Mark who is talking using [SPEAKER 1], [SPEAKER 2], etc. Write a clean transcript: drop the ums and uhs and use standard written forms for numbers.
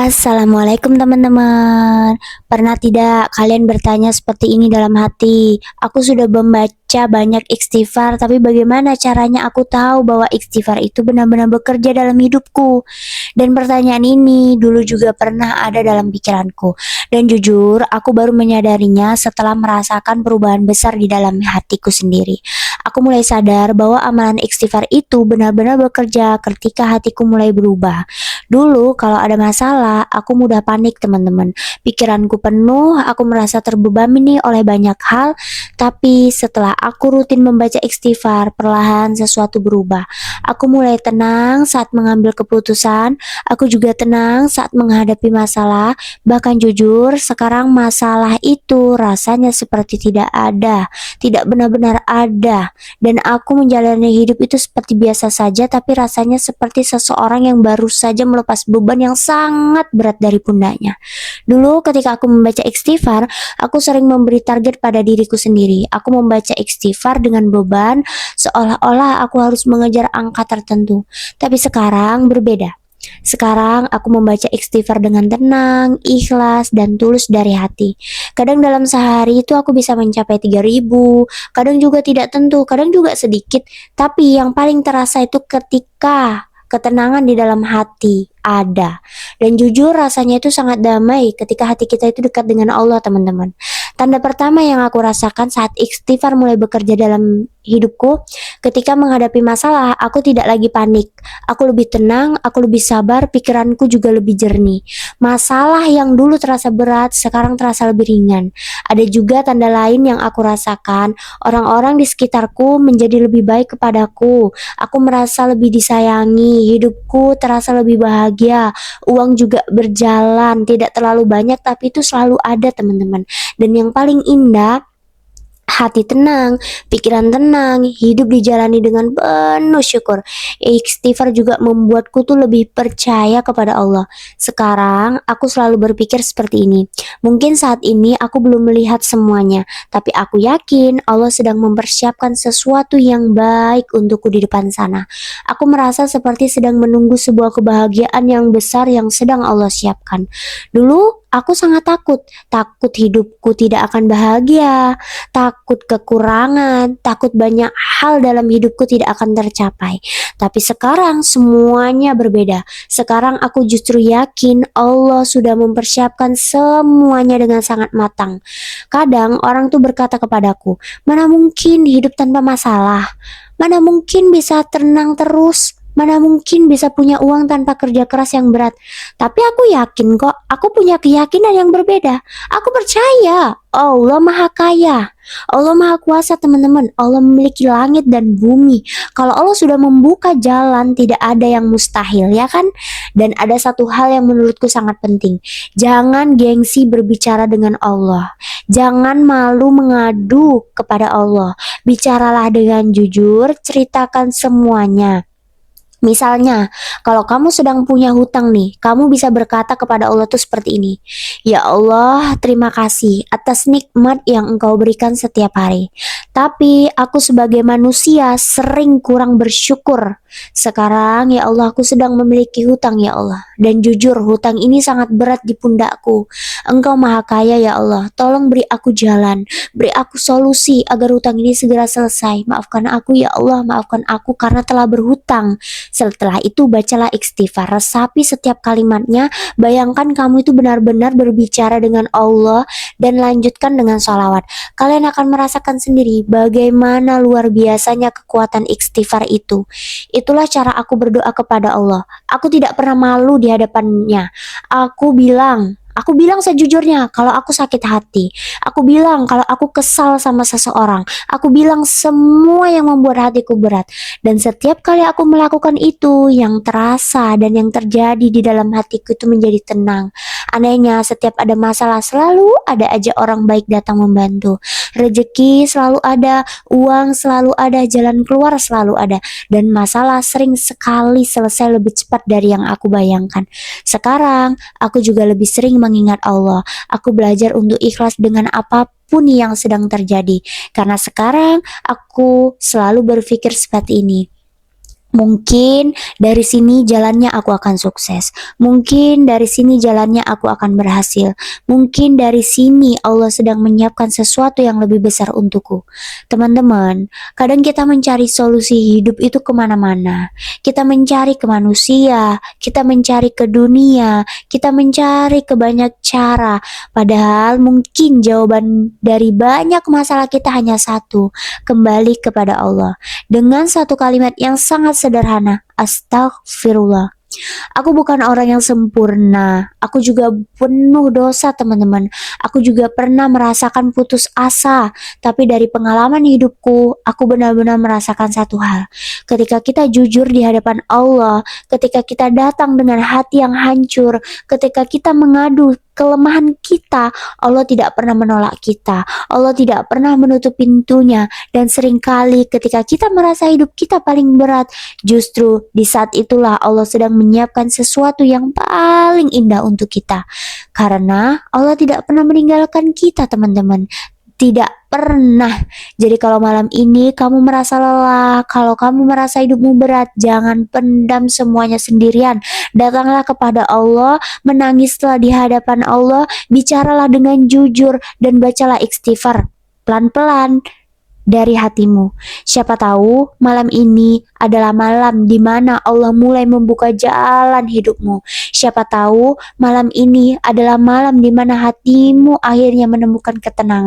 [SPEAKER 1] Assalamualaikum teman-teman. Pernah tidak kalian bertanya seperti ini dalam hati? Aku sudah membaca banyak istighfar, tapi bagaimana caranya aku tahu bahwa istighfar itu benar-benar bekerja dalam hidupku? Dan pertanyaan ini dulu juga pernah ada dalam pikiranku. Dan jujur, aku baru menyadarinya setelah merasakan perubahan besar di dalam hatiku sendiri. Aku mulai sadar bahwa amalan istighfar itu benar-benar bekerja ketika hatiku mulai berubah. Dulu kalau ada masalah, aku mudah panik teman-teman. Pikiranku penuh, aku merasa terbebani nih oleh banyak hal. Tapi setelah aku rutin membaca istighfar, perlahan sesuatu berubah. Aku mulai tenang saat mengambil keputusan. Aku juga tenang saat menghadapi masalah. Bahkan jujur, sekarang masalah itu rasanya seperti tidak ada. Tidak benar-benar ada. Dan aku menjalani hidup itu seperti biasa saja, tapi rasanya seperti seseorang yang baru saja melepas beban yang sangat berat dari pundaknya. Dulu ketika aku membaca istighfar, aku sering memberi target pada diriku sendiri. Aku membaca istighfar dengan beban, seolah-olah aku harus mengejar angka tertentu. Tapi sekarang berbeda. Sekarang aku membaca istighfar dengan tenang, ikhlas, dan tulus dari hati. Kadang dalam sehari itu aku bisa mencapai 3.000, kadang juga tidak tentu, kadang juga sedikit. Tapi yang paling terasa itu ketika ketenangan di dalam hati ada. Dan jujur rasanya itu sangat damai ketika hati kita itu dekat dengan Allah teman-teman. Tanda pertama yang aku rasakan saat istighfar mulai bekerja dalam hidupku, ketika menghadapi masalah, aku tidak lagi panik. Aku lebih tenang, aku lebih sabar, pikiranku juga lebih jernih. Masalah yang dulu terasa berat, sekarang terasa lebih ringan. Ada juga tanda lain yang aku rasakan, orang-orang di sekitarku menjadi lebih baik kepadaku. Aku merasa lebih disayangi, hidupku terasa lebih bahagia, uang juga berjalan, tidak terlalu banyak tapi itu selalu ada teman-teman. Dan yang paling indah, hati tenang, pikiran tenang, hidup dijalani dengan penuh syukur. Istighfar juga membuatku tuh lebih percaya kepada Allah. Sekarang aku selalu berpikir seperti ini. Mungkin saat ini aku belum melihat semuanya, tapi aku yakin Allah sedang mempersiapkan sesuatu yang baik untukku di depan sana. Aku merasa seperti sedang menunggu sebuah kebahagiaan yang besar yang sedang Allah siapkan. Dulu aku sangat takut hidupku tidak akan bahagia, takut kekurangan, takut banyak hal dalam hidupku tidak akan tercapai. Tapi sekarang semuanya berbeda. Sekarang aku justru yakin Allah sudah mempersiapkan semuanya dengan sangat matang. Kadang orang tuh berkata kepadaku, mana mungkin hidup tanpa masalah? Mana mungkin bisa tenang terus? Mana mungkin bisa punya uang tanpa kerja keras yang berat? Tapi aku yakin kok, aku punya keyakinan yang berbeda. Aku percaya Allah Maha Kaya. Allah Maha Kuasa teman-teman. Allah memiliki langit dan bumi. Kalau Allah sudah membuka jalan, tidak ada yang mustahil, ya kan? Dan ada satu hal yang menurutku sangat penting. Jangan gengsi berbicara dengan Allah. Jangan malu mengadu kepada Allah. Bicaralah dengan jujur, ceritakan semuanya. Misalnya, kalau kamu sedang punya hutang nih, kamu bisa berkata kepada Allah tuh seperti ini. Ya Allah, terima kasih atas nikmat yang Engkau berikan setiap hari. Tapi aku sebagai manusia sering kurang bersyukur. Sekarang ya Allah, aku sedang memiliki hutang ya Allah. Dan jujur, hutang ini sangat berat di pundakku. Engkau Maha Kaya ya Allah. Tolong beri aku jalan, beri aku solusi agar hutang ini segera selesai. Maafkan aku ya Allah, maafkan aku karena telah berhutang. Setelah itu bacalah istighfar, resapi setiap kalimatnya, bayangkan kamu itu benar-benar berbicara dengan Allah dan lanjutkan dengan sholawat. Kalian akan merasakan sendiri bagaimana luar biasanya kekuatan istighfar itu. Itulah cara aku berdoa kepada Allah. Aku tidak pernah malu di hadapannya. Aku bilang sejujurnya kalau aku sakit hati. Aku bilang kalau aku kesal sama seseorang. Aku bilang semua yang membuat hatiku berat. Dan setiap kali aku melakukan itu, yang terasa dan yang terjadi di dalam hatiku itu menjadi tenang. Anehnya, setiap ada masalah selalu ada aja orang baik datang membantu. Rezeki selalu ada, uang selalu ada, jalan keluar selalu ada. Dan masalah sering sekali selesai lebih cepat dari yang aku bayangkan. Sekarang, aku juga lebih sering mengingat Allah. Aku belajar untuk ikhlas dengan apapun yang sedang terjadi. Karena sekarang aku selalu berpikir seperti ini. Mungkin dari sini jalannya aku akan sukses. Mungkin dari sini jalannya aku akan berhasil. Mungkin dari sini Allah sedang menyiapkan sesuatu yang lebih besar untukku. Teman-teman, kadang kita mencari solusi hidup itu kemana-mana. Kita mencari ke manusia, kita mencari ke dunia, kita mencari ke banyak cara. Padahal mungkin jawaban dari banyak masalah kita hanya satu, kembali kepada Allah dengan satu kalimat yang sangat sederhana, astagfirullah. Aku bukan orang yang sempurna. Aku juga penuh dosa, teman-teman. Aku juga pernah merasakan putus asa. Tapi dari pengalaman hidupku, aku benar-benar merasakan satu hal. Ketika kita jujur di hadapan Allah, ketika kita datang dengan hati yang hancur, ketika kita mengadu kelemahan kita, Allah tidak pernah menolak kita. Allah tidak pernah menutup pintunya. Dan seringkali ketika kita merasa hidup kita paling berat, justru di saat itulah Allah sedang menyiapkan sesuatu yang paling indah untuk kita. Karena Allah tidak pernah meninggalkan kita, teman-teman. Tidak pernah. Jadi kalau malam ini kamu merasa lelah, kalau kamu merasa hidupmu berat, jangan pendam semuanya sendirian. Datanglah kepada Allah, menangislah di hadapan Allah, bicaralah dengan jujur dan bacalah istighfar pelan-pelan dari hatimu. Siapa tahu malam ini adalah malam di mana Allah mulai membuka jalan hidupmu. Siapa tahu malam ini adalah malam di mana hatimu akhirnya menemukan ketenangan.